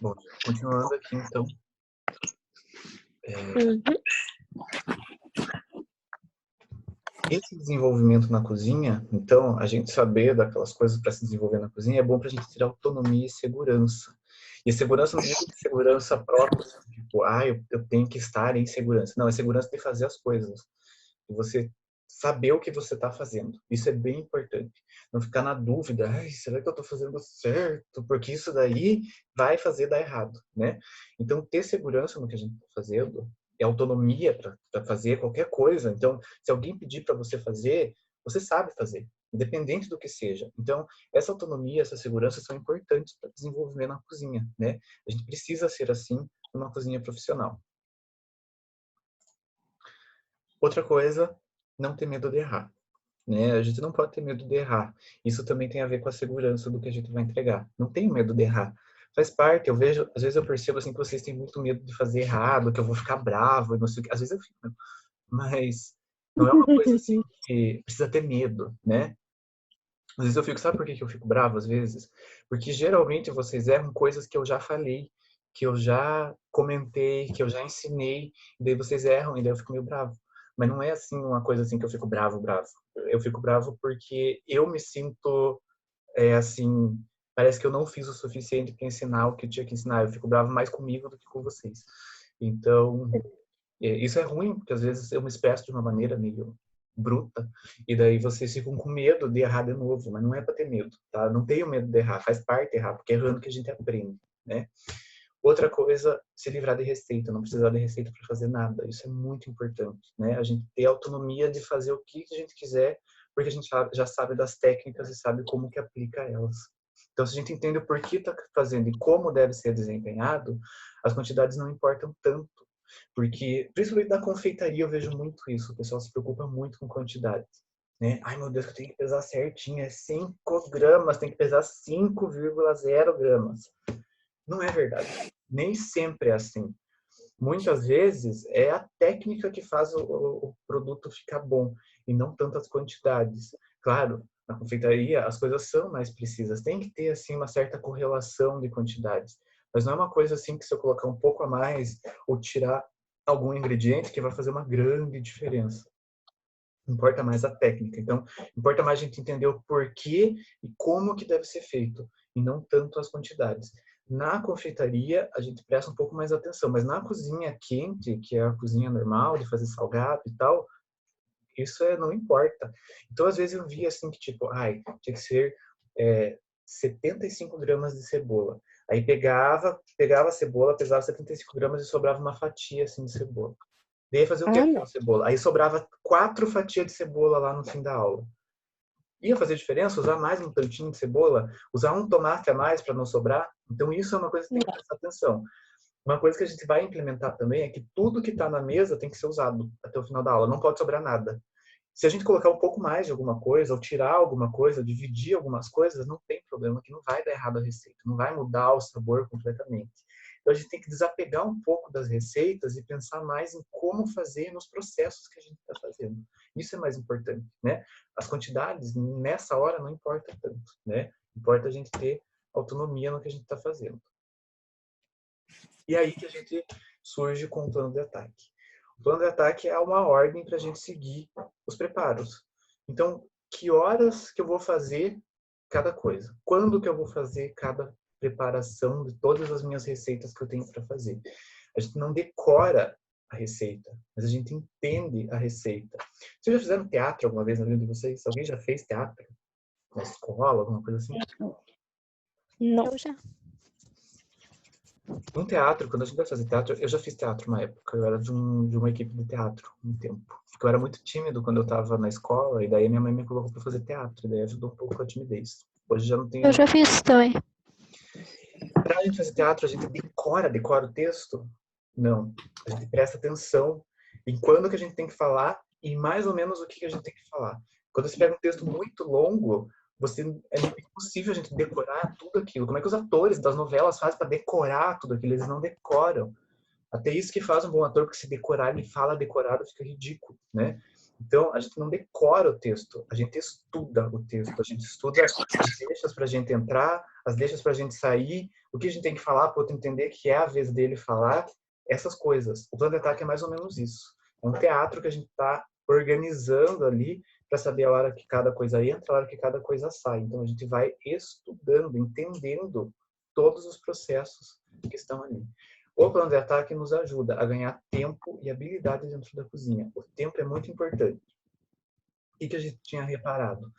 Bom, continuando aqui, então. Esse desenvolvimento na cozinha, então, a gente saber daquelas coisas para se desenvolver na cozinha é bom para a gente ter autonomia e segurança. E segurança não é segurança própria, tipo, eu tenho que estar em segurança. Não, é segurança de fazer as coisas. E você saber o que você está fazendo. Isso é bem importante. Não ficar na dúvida, será que eu estou fazendo certo? Porque isso daí vai fazer dar errado, né? Então, ter segurança no que a gente está fazendo e autonomia para fazer qualquer coisa. Então, se alguém pedir para você fazer, você sabe fazer, independente do que seja. Então, essa autonomia, essa segurança são importantes para desenvolver na cozinha, né? A gente precisa ser assim numa cozinha profissional. Outra coisa, não ter medo de errar, né? A gente não pode ter medo de errar. Isso também tem a ver com a segurança do que a gente vai entregar. Não tenho medo de errar. Faz parte, eu vejo, às vezes eu percebo assim que vocês têm muito medo de fazer errado, que eu vou ficar bravo, não sei o que. Às vezes eu fico, mas não é uma coisa assim que precisa ter medo, né? Às vezes eu fico, sabe por que eu fico bravo às vezes? Porque geralmente vocês erram coisas que eu já falei, que eu já comentei, que eu já ensinei, e daí vocês erram e daí eu fico meio bravo. Mas não é assim uma coisa assim que eu fico bravo, bravo. Eu fico bravo porque eu me sinto assim, parece que eu não fiz o suficiente para ensinar o que eu tinha que ensinar. Eu fico bravo mais comigo do que com vocês. Então, isso é ruim, porque às vezes eu me expresso de uma maneira meio bruta, e daí vocês ficam com medo de errar de novo, mas não é para ter medo, tá? Não tenho medo de errar, faz parte errar, porque é errando que a gente aprende, né? Outra coisa, se livrar de receita, não precisar de receita para fazer nada. Isso é muito importante, né? A gente ter autonomia de fazer o que a gente quiser, porque a gente já sabe das técnicas e sabe como que aplica elas. Então, se a gente entende o porquê está fazendo e como deve ser desempenhado, as quantidades não importam tanto. Porque, principalmente na confeitaria, eu vejo muito isso. O pessoal se preocupa muito com quantidade, né? Ai, meu Deus, que eu tenho que pesar certinho. É 5 gramas, tem que pesar 5,0 gramas. Não é verdade. Nem sempre é assim. Muitas vezes é a técnica que faz o produto ficar bom e não tantas quantidades. Claro, na confeitaria as coisas são mais precisas. Tem que ter assim uma certa correlação de quantidades. Mas não é uma coisa assim que se eu colocar um pouco a mais ou tirar algum ingrediente que vai fazer uma grande diferença. Importa mais a técnica. Então, importa mais a gente entender o porquê e como que deve ser feito, e não tanto as quantidades. Na confeitaria, a gente presta um pouco mais atenção, mas na cozinha quente, que é a cozinha normal, de fazer salgado e tal, não importa. Então, às vezes eu via assim que, tipo, tinha que ser 75 gramas de cebola. Aí pegava a cebola, pesava 75 gramas e sobrava uma fatia assim de cebola. Daí ia fazer o que com aquela cebola? Aí sobrava 4 fatias de cebola lá no fim da aula. Ia fazer diferença usar mais um tantinho de cebola? Usar um tomate a mais para não sobrar? Então isso é uma coisa que tem que prestar atenção. Uma coisa que a gente vai implementar também é que tudo que está na mesa tem que ser usado até o final da aula. Não pode sobrar nada. Se a gente colocar um pouco mais de alguma coisa, ou tirar alguma coisa, dividir algumas coisas, não tem problema, que não vai dar errado a receita, não vai mudar o sabor completamente. Então a gente tem que desapegar um pouco das receitas e pensar mais em como fazer nos processos que a gente está fazendo. Isso é mais importante, né? As quantidades nessa hora não importa tanto, né? Importa a gente ter autonomia no que a gente está fazendo. E aí que a gente surge com o plano de ataque. O plano de ataque é uma ordem para a gente seguir os preparos. Então, que horas que eu vou fazer cada coisa? Quando que eu vou fazer cada preparação de todas as minhas receitas que eu tenho para fazer? A gente não decora a receita, mas a gente entende a receita. Vocês já fizeram teatro alguma vez na vida de vocês? Alguém já fez teatro? Na escola, alguma coisa assim? Não. Eu já. Um teatro, quando a gente vai fazer teatro, eu já fiz teatro uma época, eu era de uma equipe de teatro um tempo. Porque eu era muito tímido quando eu estava na escola, e daí minha mãe me colocou para fazer teatro, e daí ajudou um pouco a timidez. Hoje já não tenho. Eu já fiz também. Pra gente fazer teatro, a gente decora o texto? Não. A gente presta atenção em quando que a gente tem que falar e mais ou menos o que a gente tem que falar. Quando você pega um texto muito longo, é impossível a gente decorar tudo aquilo. Como é que os atores das novelas fazem para decorar tudo aquilo? Eles não decoram. Até isso que faz um bom ator, porque se decorar, ele fala decorado, fica ridículo, né? Então, a gente não decora o texto, a gente estuda o texto, a gente estuda as deixas para a gente entrar, as deixas para a gente sair, O que a gente tem que falar para o outro entender que é a vez dele falar essas coisas. O plano de ataque é mais ou menos isso. É um teatro que a gente está organizando ali para saber a hora que cada coisa entra, a hora que cada coisa sai. Então a gente vai estudando, entendendo todos os processos que estão ali. O plano de ataque nos ajuda a ganhar tempo e habilidade dentro da cozinha. O tempo é muito importante. O que a gente tinha reparado?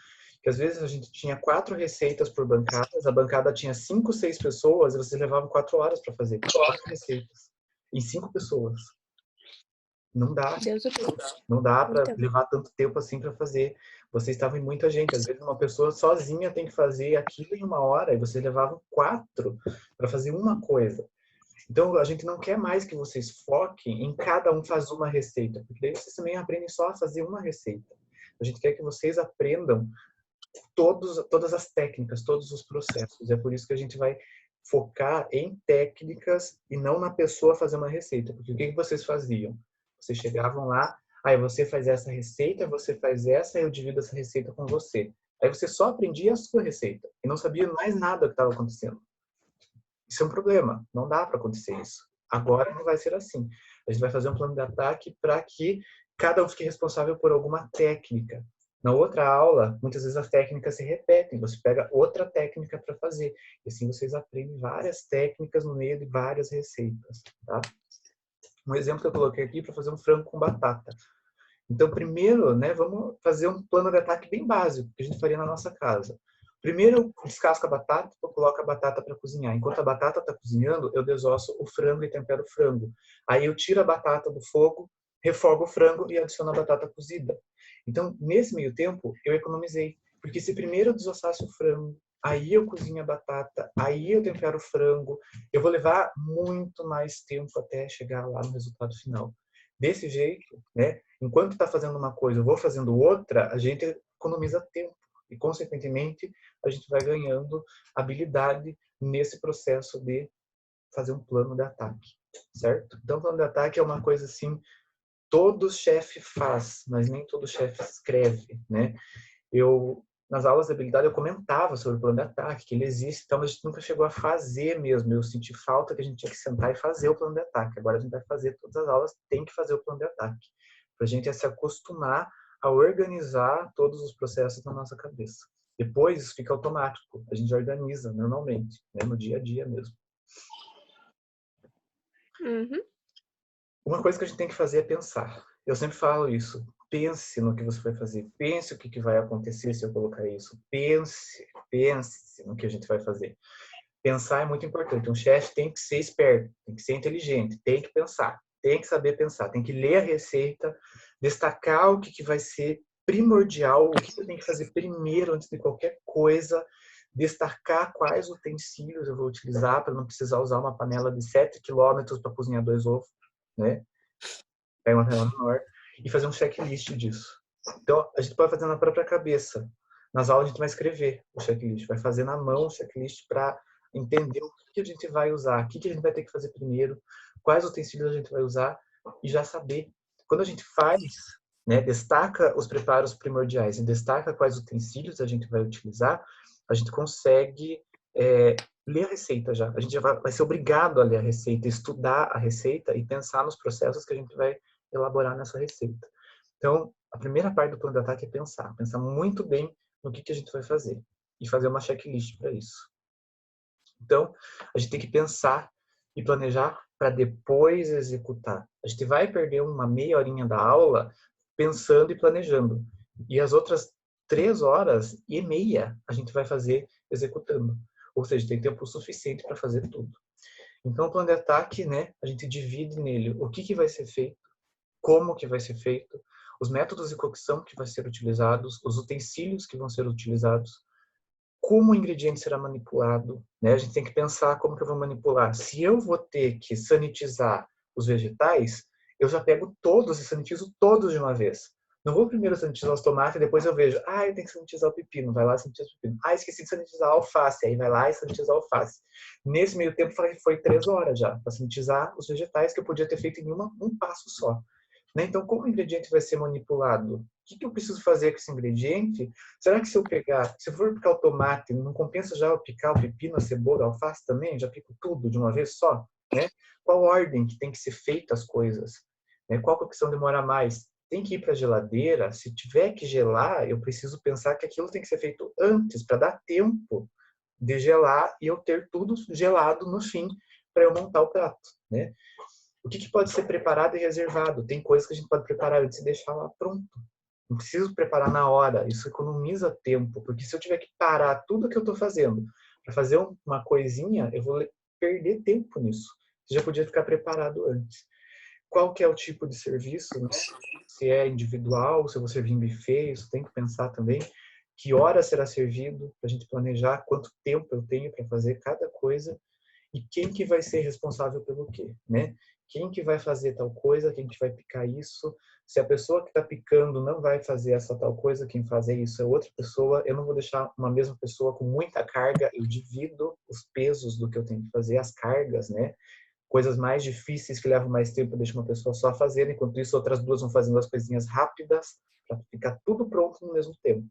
Que às vezes a gente tinha 4 receitas por bancadas, a bancada tinha 5, 6 pessoas, e você levava 4 horas para fazer 4 receitas em 5 pessoas. Não dá. Deus o livre. Não dá para Então. levar tanto tempo assim para fazer. Vocês estavam em muita gente. Às vezes uma pessoa sozinha tem que fazer aquilo em 1 hora e vocês levavam 4 para fazer uma coisa. Então a gente não quer mais que vocês foquem em cada um faz uma receita, porque daí vocês também aprendem só a fazer uma receita. A gente quer que vocês aprendam todas as técnicas, todos os processos. É por isso que a gente vai focar em técnicas e não na pessoa fazer uma receita. Porque o que vocês faziam? Vocês chegavam lá, aí você faz essa receita, você faz essa, eu divido essa receita com você. Aí você só aprendia a sua receita e não sabia mais nada que estava acontecendo. Isso é um problema, não dá para acontecer isso. Agora não vai ser assim. A gente vai fazer um plano de ataque para que cada um fique responsável por alguma técnica. Na outra aula, muitas vezes as técnicas se repetem. Você pega outra técnica para fazer. E assim vocês aprendem várias técnicas no meio de várias receitas. Tá? Um exemplo que eu coloquei aqui para fazer um frango com batata. Então, primeiro, né, vamos fazer um plano de ataque bem básico, que a gente faria na nossa casa. Primeiro, eu descasco a batata, eu coloco a batata para cozinhar. Enquanto a batata está cozinhando, eu desosso o frango e tempero o frango. Aí eu tiro a batata do fogo, refogo o frango e adiciono a batata cozida. Então, nesse meio tempo, eu economizei. Porque se primeiro eu desossasse o frango, aí eu cozinho a batata, aí eu tempero o frango, eu vou levar muito mais tempo até chegar lá no resultado final. Desse jeito, né, enquanto está fazendo uma coisa, eu vou fazendo outra, a gente economiza tempo. E, consequentemente, a gente vai ganhando habilidade nesse processo de fazer um plano de ataque, certo? Então, o plano de ataque é uma coisa assim, todo chefe faz, mas nem todo chefe escreve, né? Nas aulas de habilidade, eu comentava sobre o plano de ataque, que ele existe, então a gente nunca chegou a fazer mesmo. Eu senti falta que a gente tinha que sentar e fazer o plano de ataque. Agora a gente vai fazer todas as aulas, tem que fazer o plano de ataque. Para a gente se acostumar a organizar todos os processos na nossa cabeça. Depois isso fica automático, a gente organiza normalmente, né, no dia a dia mesmo. Uhum. Uma coisa que a gente tem que fazer é pensar. Eu sempre falo isso. Pense no que você vai fazer. Pense o que vai acontecer se eu colocar isso. Pense no que a gente vai fazer. Pensar é muito importante. Um chefe tem que ser esperto, tem que ser inteligente, tem que pensar, tem que saber pensar, tem que ler a receita, destacar o que vai ser primordial, o que eu tenho que fazer primeiro antes de qualquer coisa, destacar quais utensílios eu vou utilizar para não precisar usar uma panela de 7 quilômetros para cozinhar 2 ovos, né? Pega uma panela menor e fazer um checklist disso. Então, a gente pode fazer na própria cabeça. Nas aulas a gente vai escrever o checklist, vai fazer na mão o checklist para entender o que a gente vai usar, o que a gente vai ter que fazer primeiro, quais utensílios a gente vai usar e já saber. Quando a gente faz, né, destaca os preparos primordiais e destaca quais utensílios a gente vai utilizar, a gente consegue ler a receita já. A gente já vai ser obrigado a ler a receita, estudar a receita e pensar nos processos que a gente vai elaborar nessa receita. Então, a primeira parte do plano de ataque é pensar muito bem no que a gente vai fazer e fazer uma checklist para isso. Então, a gente tem que pensar e planejar para depois executar. A gente vai perder uma meia horinha da aula pensando e planejando. E as outras 3 horas e meia a gente vai fazer executando. Ou seja, tem tempo suficiente para fazer tudo. Então, o plano de ataque, né, a gente divide nele o que vai ser feito, como que vai ser feito, os métodos de cocção que vão ser utilizados, os utensílios que vão ser utilizados, como o ingrediente será manipulado, né? A gente tem que pensar como que eu vou manipular. Se eu vou ter que sanitizar os vegetais, eu já pego todos e sanitizo todos de uma vez. Não vou primeiro sanitizar os tomates e depois eu vejo, eu tenho que sanitizar o pepino, vai lá e sanitiza o pepino. Esqueci de sanitizar a alface, aí vai lá e sanitiza a alface. Nesse meio tempo foi 3 horas já para sanitizar os vegetais que eu podia ter feito em um passo só. Né? Então, como o ingrediente vai ser manipulado? O que eu preciso fazer com esse ingrediente? Será que se eu for picar o tomate, não compensa já eu picar o pepino, a cebola, a alface também? Já pico tudo de uma vez só? Né? Qual ordem que tem que ser feita as coisas? Né? Qual que é a opção demora mais? Tem que ir para a geladeira? Se tiver que gelar, eu preciso pensar que aquilo tem que ser feito antes, para dar tempo de gelar e eu ter tudo gelado no fim para eu montar o prato, né? O que pode ser preparado e reservado? Tem coisas que a gente pode preparar antes e deixar lá pronto. Não preciso preparar na hora. Isso economiza tempo, porque se eu tiver que parar tudo que eu estou fazendo para fazer uma coisinha, eu vou perder tempo nisso. Você já podia ficar preparado antes. Qual que é o tipo de serviço, né? Se é individual, se eu vou servir em buffet, isso tem que pensar também. Que hora será servido, para a gente planejar quanto tempo eu tenho para fazer cada coisa e quem que vai ser responsável pelo quê, né? Quem que vai fazer tal coisa, quem que vai picar isso. Se a pessoa que está picando não vai fazer essa tal coisa, quem fazer isso é outra pessoa. Eu não vou deixar uma mesma pessoa com muita carga, eu divido os pesos do que eu tenho que fazer, as cargas, né? Coisas mais difíceis que levam mais tempo, eu deixo uma pessoa só fazendo, enquanto isso outras duas vão fazendo as coisinhas rápidas para ficar tudo pronto no mesmo tempo,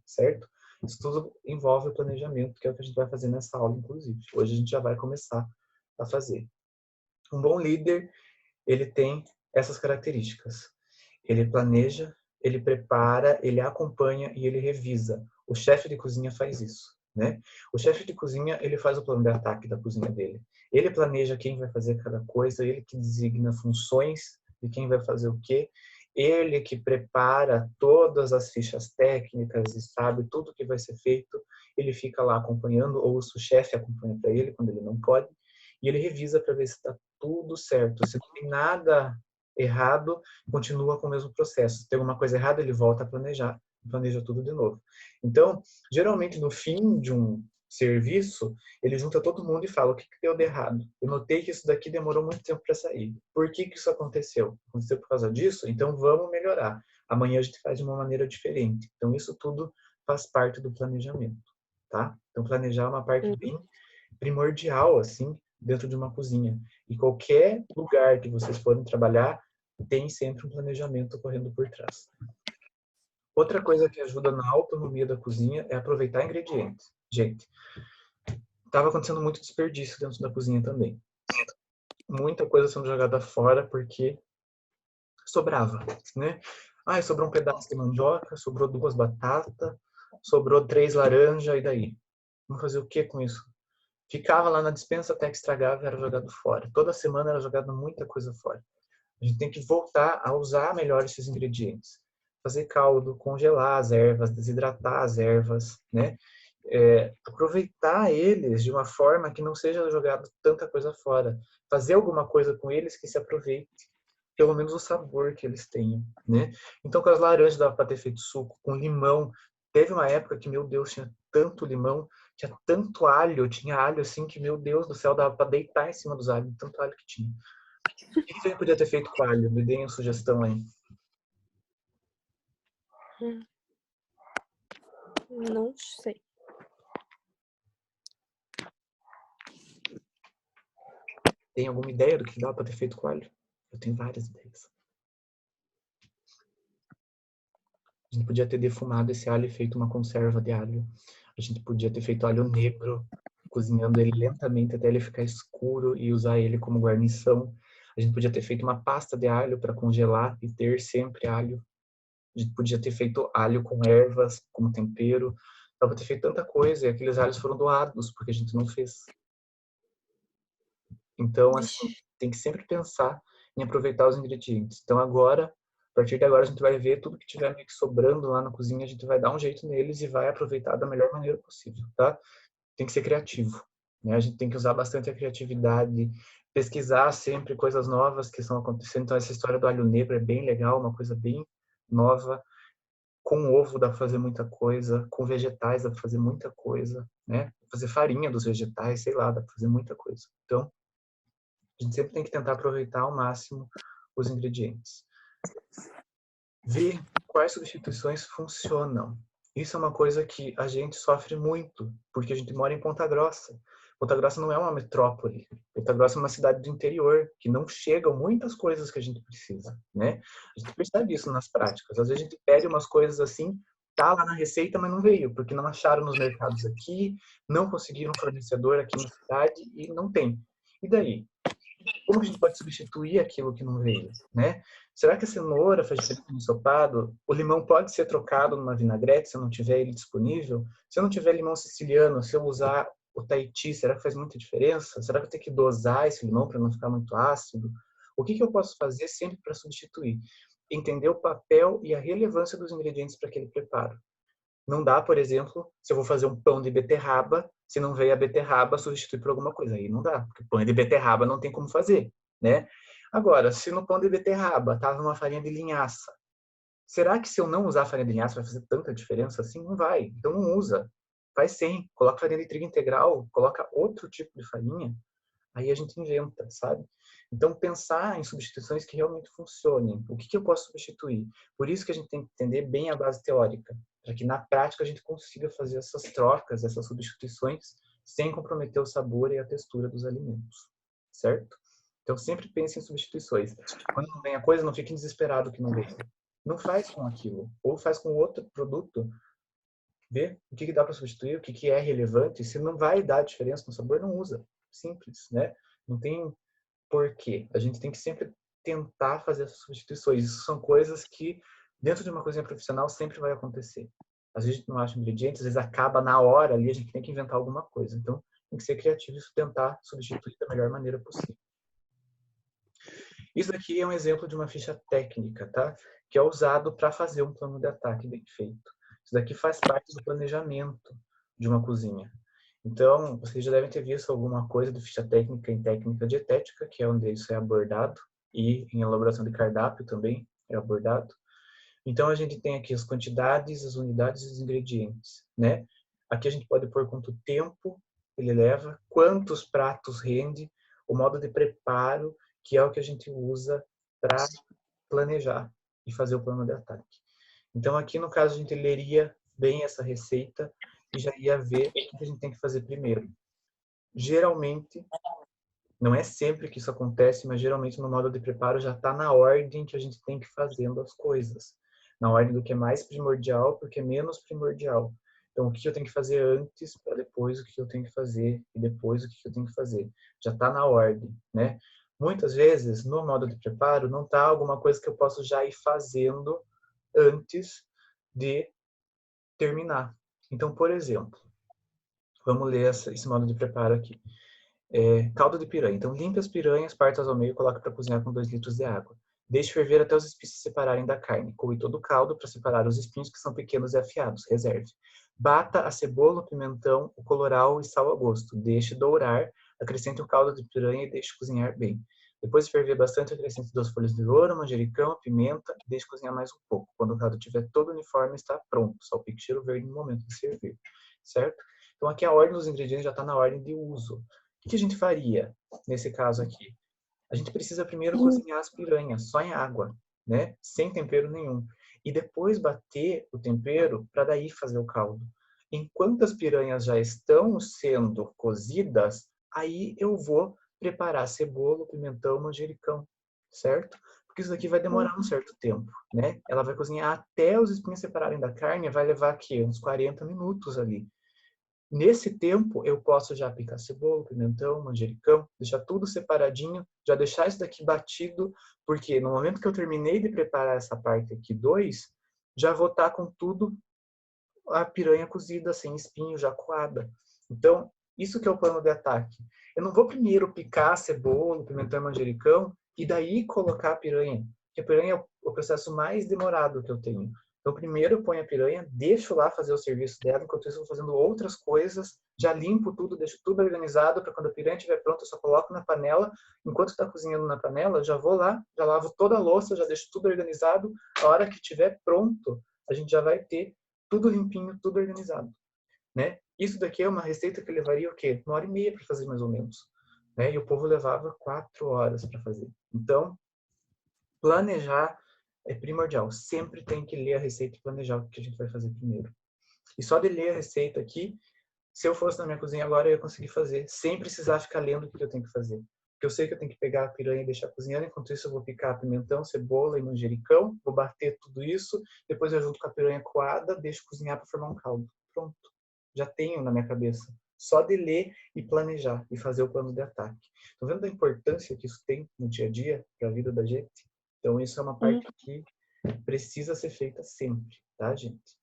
certo? Isso tudo envolve o planejamento, que é o que a gente vai fazer nessa aula, inclusive. Hoje a gente já vai começar a fazer. Um bom líder, ele tem essas características. Ele planeja, ele prepara, ele acompanha e ele revisa. O chefe de cozinha faz isso, né? O chefe de cozinha, ele faz o plano de ataque da cozinha dele. Ele planeja quem vai fazer cada coisa, ele que designa funções de quem vai fazer o quê, ele que prepara todas as fichas técnicas e sabe tudo que vai ser feito, ele fica lá acompanhando, ou o chefe acompanha para ele quando ele não pode, e ele revisa para ver se está tudo certo. Se não tem nada errado, continua com o mesmo processo. Se tem alguma coisa errada, ele volta a planejar, planeja tudo de novo. Então, geralmente, no fim de um serviço, ele junta todo mundo e fala o que deu de errado. Eu notei que isso daqui demorou muito tempo para sair. Por que isso aconteceu? Aconteceu por causa disso? Então, vamos melhorar. Amanhã a gente faz de uma maneira diferente. Então, isso tudo faz parte do planejamento, tá? Então, planejar é uma parte bem primordial, assim, dentro de uma cozinha. E qualquer lugar que vocês forem trabalhar, tem sempre um planejamento correndo por trás. Outra coisa que ajuda na autonomia da cozinha é aproveitar ingredientes. Gente, estava acontecendo muito desperdício dentro da cozinha também. Muita coisa sendo jogada fora porque sobrava, né? Ah, sobrou um pedaço de mandioca, sobrou 2 batatas, sobrou 3 laranjas, e daí? Vamos fazer o que com isso? Ficava lá na despensa até que estragava e era jogado fora. Toda semana era jogada muita coisa fora. A gente tem que voltar a usar melhor esses ingredientes. Fazer caldo, congelar as ervas, desidratar as ervas, né? Aproveitar eles de uma forma que não seja jogado tanta coisa fora. Fazer alguma coisa com eles que se aproveite, pelo menos o sabor que eles tenham, né? Então, com as laranjas dava para ter feito suco, com limão. Teve uma época que, meu Deus, tinha tanto limão, tinha tanto alho, tinha alho assim que, meu Deus do céu, dava para deitar em cima dos alhos, tanto alho que tinha. O que você podia ter feito com alho? Me deem uma sugestão aí. Não sei. Tem alguma ideia do que dava para ter feito com alho? Eu tenho várias ideias. A gente podia ter defumado esse alho e feito uma conserva de alho. A gente podia ter feito alho negro, cozinhando ele lentamente até ele ficar escuro e usar ele como guarnição. A gente podia ter feito uma pasta de alho para congelar e ter sempre alho. A gente podia ter feito alho com ervas como tempero. Dá para ter feito tanta coisa e aqueles alhos foram doados porque a gente não fez. Então, assim, tem que sempre pensar em aproveitar os ingredientes. Então, agora, a partir de agora, a gente vai ver tudo que tiver meio que sobrando lá na cozinha, a gente vai dar um jeito neles e vai aproveitar da melhor maneira possível, tá? Tem que ser criativo, né? A gente tem que usar bastante a criatividade, pesquisar sempre coisas novas que estão acontecendo. Então, essa história do alho negro é bem legal, uma coisa bem nova. Com ovo dá para fazer muita coisa, com vegetais dá para fazer muita coisa, né? Fazer farinha dos vegetais, sei lá, dá para fazer muita coisa. Então, a gente sempre tem que tentar aproveitar ao máximo os ingredientes. Ver quais substituições funcionam. Isso é uma coisa que a gente sofre muito, porque a gente mora em Ponta Grossa. Ponta Grossa não é uma metrópole. Ponta Grossa é uma cidade do interior, que não chegam muitas coisas que a gente precisa, né? A gente percebe isso nas práticas. Às vezes a gente pede umas coisas assim, tá lá na receita, mas não veio, porque não acharam nos mercados aqui, não conseguiram um fornecedor aqui na cidade e não tem. E daí? Como a gente pode substituir aquilo que não veio, né? Será que a cenoura faz diferença no ensopado? O limão pode ser trocado numa vinagrete se eu não tiver ele disponível? Se eu não tiver limão siciliano, se eu usar o Tahiti, será que faz muita diferença? Será que eu tenho que dosar esse limão para não ficar muito ácido? O que eu posso fazer sempre para substituir? Entender o papel e a relevância dos ingredientes para aquele preparo. Não dá, por exemplo, se eu vou fazer um pão de beterraba, se não veio a beterraba, substituir por alguma coisa. Aí não dá, porque pão de beterraba não tem como fazer, né? Agora, se no pão de beterraba tava uma farinha de linhaça, será que se eu não usar farinha de linhaça vai fazer tanta diferença assim? Não vai. Então não usa. Faz sem. Coloca farinha de trigo integral, coloca outro tipo de farinha, aí a gente inventa, sabe? Então, pensar em substituições que realmente funcionem. O que eu posso substituir? Por isso que a gente tem que entender bem a base teórica, para que na prática a gente consiga fazer essas trocas, essas substituições, sem comprometer o sabor e a textura dos alimentos, certo? Então, sempre pense em substituições. Quando não vem a coisa, não fique desesperado que não vem. Não faz com aquilo, ou faz com outro produto, vê o que dá para substituir, o que é relevante, se não vai dar diferença no sabor, não usa. Simples, né? Não tem porquê. A gente tem que sempre tentar fazer essas substituições. Isso são coisas que, dentro de uma cozinha profissional, sempre vai acontecer. Às vezes a gente não acha ingredientes, às vezes acaba na hora ali, a gente tem que inventar alguma coisa. Então, tem que ser criativo e tentar substituir da melhor maneira possível. Isso aqui é um exemplo de uma ficha técnica, tá? Que é usado para fazer um plano de ataque bem feito. Isso daqui faz parte do planejamento de uma cozinha. Então, vocês já devem ter visto alguma coisa de ficha técnica em técnica dietética, que é onde isso é abordado, e em elaboração de cardápio também é abordado. Então, a gente tem aqui as quantidades, as unidades e os ingredientes, né? Aqui a gente pode pôr quanto tempo ele leva, quantos pratos rende, o modo de preparo, que é o que a gente usa para planejar e fazer o plano de ataque. Então, aqui no caso, a gente leria bem essa receita e já ia ver o que a gente tem que fazer primeiro. Geralmente, não é sempre que isso acontece, mas geralmente no modo de preparo já está na ordem que a gente tem que ir fazendo as coisas. Na ordem do que é mais primordial para o que é menos primordial. Então, o que eu tenho que fazer antes, para depois o que eu tenho que fazer, e depois o que eu tenho que fazer. Já está na ordem, né? Muitas vezes, no modo de preparo, não está alguma coisa que eu posso já ir fazendo antes de terminar. Então, por exemplo, vamos ler esse modo de preparo aqui. Caldo de piranha. Então, limpe as piranhas, parta-as ao meio e coloque para cozinhar com 2 litros de água. Deixe ferver até os espinhos se separarem da carne. Coe todo o caldo para separar os espinhos que são pequenos e afiados. Reserve. Bata a cebola, o pimentão, o colorau e sal a gosto. Deixe dourar. Acrescente o caldo de piranha e deixe cozinhar bem. Depois de ferver bastante, acrescente 2 folhas de louro, manjericão, pimenta e deixe cozinhar mais um pouco. Quando o caldo estiver todo uniforme, está pronto. Salpique cheiro verde no momento de servir. Certo? Então, aqui a ordem dos ingredientes já está na ordem de uso. O que a gente faria nesse caso aqui? A gente precisa primeiro cozinhar as piranhas, só em água, né? Sem tempero nenhum. E depois bater o tempero para daí fazer o caldo. Enquanto as piranhas já estão sendo cozidas, aí eu vou preparar cebola, pimentão, manjericão, certo? Porque isso daqui vai demorar um certo tempo, né? Ela vai cozinhar até os espinhos separarem da carne, vai levar aqui uns 40 minutos ali. Nesse tempo, eu posso já picar cebola, pimentão, manjericão, deixar tudo separadinho, já deixar isso daqui batido, porque no momento que eu terminei de preparar essa parte aqui 2, já vou estar com tudo, a piranha cozida, sem espinho, já coada. Então, isso que é o plano de ataque. Eu não vou primeiro picar cebola, pimentão e manjericão, e daí colocar a piranha, porque a piranha é o processo mais demorado que eu tenho. Então, primeiro eu ponho a piranha, deixo lá fazer o serviço dela, enquanto isso eu vou fazendo outras coisas, já limpo tudo, deixo tudo organizado, para quando a piranha estiver pronta, eu só coloco na panela. Enquanto está cozinhando na panela, já vou lá, já lavo toda a louça, já deixo tudo organizado. A hora que estiver pronto, a gente já vai ter tudo limpinho, tudo organizado, né? Isso daqui é uma receita que levaria o quê? 1h30 para fazer mais ou menos, né? E o povo levava 4 horas para fazer. Então, planejar é primordial. Sempre tem que ler a receita e planejar o que a gente vai fazer primeiro. E só de ler a receita aqui, Se eu fosse na minha cozinha agora, eu ia conseguir fazer, sem precisar ficar lendo o que eu tenho que fazer. Porque eu sei que eu tenho que pegar a piranha e deixar cozinhando, enquanto isso eu vou picar pimentão, cebola e manjericão, vou bater tudo isso, depois eu junto com a piranha coada, deixo cozinhar para formar um caldo. Pronto. Já tenho na minha cabeça. Só de ler e planejar e fazer o plano de ataque. Estão vendo a importância que isso tem no dia a dia para a vida da gente? Então isso é uma parte que precisa ser feita sempre, tá, gente?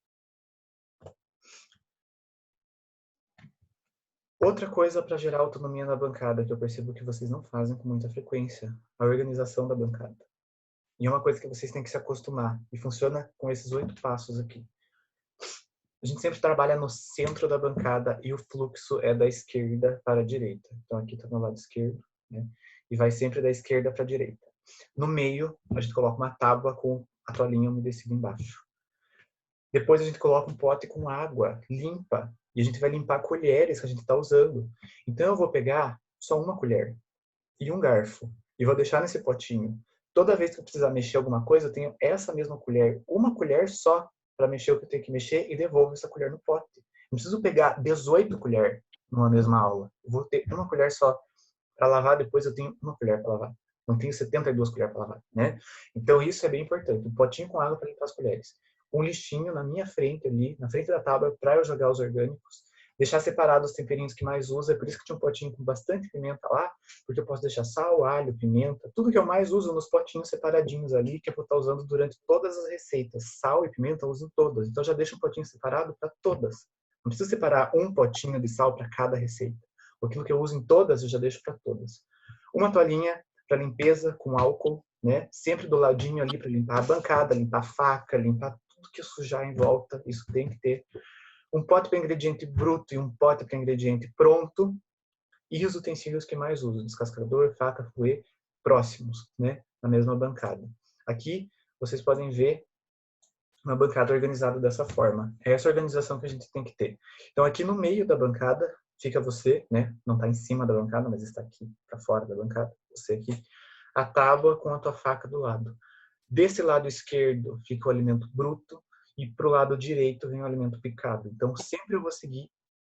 Outra coisa para gerar autonomia na bancada que eu percebo que vocês não fazem com muita frequência, a organização da bancada. E é uma coisa que vocês têm que se acostumar. E funciona com esses 8 passos aqui. A gente sempre trabalha no centro da bancada e o fluxo é da esquerda para a direita. Então aqui está no lado esquerdo, né? E vai sempre da esquerda para a direita. No meio, a gente coloca uma tábua com a toalhinha umedecida embaixo. Depois a gente coloca um pote com água limpa e a gente vai limpar colheres que a gente está usando. Então eu vou pegar só uma colher e um garfo e vou deixar nesse potinho. Toda vez que eu precisar mexer alguma coisa, eu tenho essa mesma colher, uma colher só para mexer o que eu tenho que mexer e devolvo essa colher no pote. Não preciso pegar 18 colheres numa mesma aula. Eu vou ter uma colher só para lavar, depois eu tenho uma colher para lavar. Não tenho 72 colheres para lavar, né? Então isso é bem importante. Um potinho com água para limpar as colheres. Um lixinho na minha frente ali, na frente da tábua, para eu jogar os orgânicos. Deixar separados os temperinhos que mais uso. É por isso que tinha um potinho com bastante pimenta lá, porque eu posso deixar sal, alho, pimenta, tudo que eu mais uso nos potinhos separadinhos ali, que eu vou estar usando durante todas as receitas. Sal e pimenta eu uso em todas. Então já deixo um potinho separado para todas. Não preciso separar um potinho de sal para cada receita. Aquilo que eu uso em todas, eu já deixo para todas. Uma toalhinha para limpeza com álcool, né? Sempre do ladinho ali para limpar a bancada, limpar a faca, limpar tudo que sujar em volta. Isso tem que ter. Um pote para ingrediente bruto e um pote para ingrediente pronto. E os utensílios que mais uso, descascador, faca, fouet, próximos, né? Na mesma bancada. Aqui vocês podem ver uma bancada organizada dessa forma. É essa organização que a gente tem que ter. Então aqui no meio da bancada fica você, né? Não está em cima da bancada, mas está aqui para fora da bancada. Você aqui. A tábua com a tua faca do lado. Desse lado esquerdo fica o alimento bruto e pro lado direito vem o alimento picado. Então sempre eu vou seguir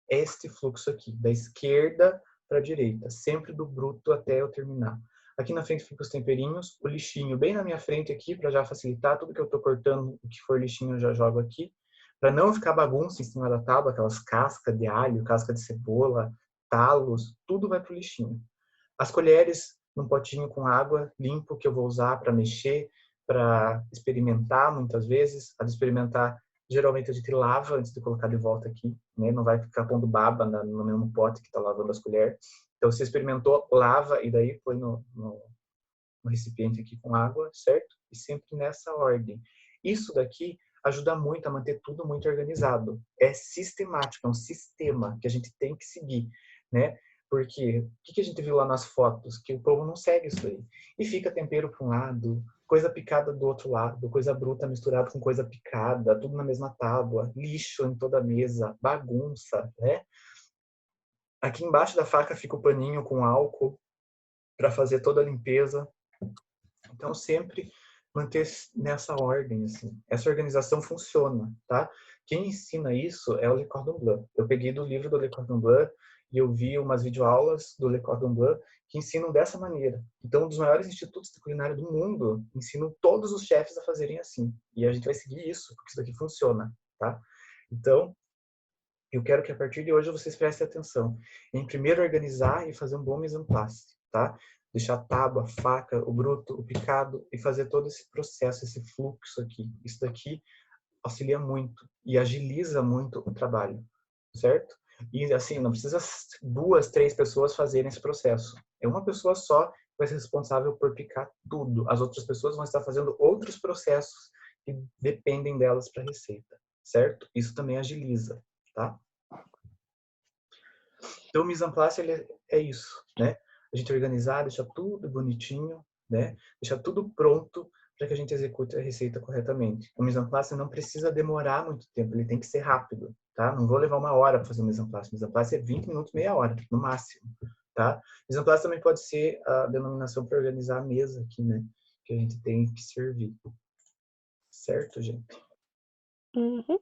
este fluxo aqui, da esquerda para a direita, sempre do bruto até eu terminar. Aqui na frente ficam os temperinhos, o lixinho bem na minha frente aqui, para já facilitar tudo que eu estou cortando, o que for lixinho eu já jogo aqui, para não ficar bagunça em cima da tábua, aquelas cascas de alho, casca de cebola, talos, tudo vai pro lixinho. As colheres num potinho com água limpo que eu vou usar para mexer, para experimentar muitas vezes. A de experimentar, geralmente a gente lava antes de colocar de volta aqui, né? Não vai ficar pondo baba no mesmo pote que está lavando as colheres. Então, se experimentou, lava e daí põe no recipiente aqui com água, certo? E sempre nessa ordem. Isso daqui ajuda muito a manter tudo muito organizado. É sistemático, é um sistema que a gente tem que seguir, né? Porque o que a gente viu lá nas fotos? Que o povo não segue isso aí. E fica tempero para um lado, coisa picada do outro lado, coisa bruta misturada com coisa picada, tudo na mesma tábua, lixo em toda a mesa, bagunça, né? Aqui embaixo da faca fica o paninho com álcool para fazer toda a limpeza. Então, sempre manter nessa ordem, assim. Essa organização funciona, tá? Quem ensina isso é o Le Cordon Bleu. Eu peguei do livro do Le Cordon Bleu e eu vi umas videoaulas do Le Cordon Bleu que ensinam dessa maneira. Então, um dos maiores institutos de culinária do mundo ensinam todos os chefes a fazerem assim. E a gente vai seguir isso, porque isso daqui funciona, tá? Então, eu quero que a partir de hoje vocês prestem atenção em primeiro organizar e fazer um bom mise en place, tá? Deixar a tábua, a faca, o bruto, o picado e fazer todo esse processo, esse fluxo aqui. Isso daqui auxilia muito e agiliza muito o trabalho, certo? E assim, não precisa 2, 3 pessoas fazerem esse processo. É uma pessoa só que vai ser responsável por picar tudo. As outras pessoas vão estar fazendo outros processos que dependem delas para a receita, certo? Isso também agiliza, tá? Então, o mise en place é isso, né? A gente organizar, deixar tudo bonitinho, né? Deixar tudo pronto para que a gente execute a receita corretamente. O mise en place não precisa demorar muito tempo, ele tem que ser rápido, tá? Não vou levar 1 hora para fazer o mise en place. O mise en place é 20 minutos, meia hora, no máximo, tá? Mise en place também pode ser a denominação para organizar a mesa aqui, né? Que a gente tem que servir. Certo, gente? Uhum.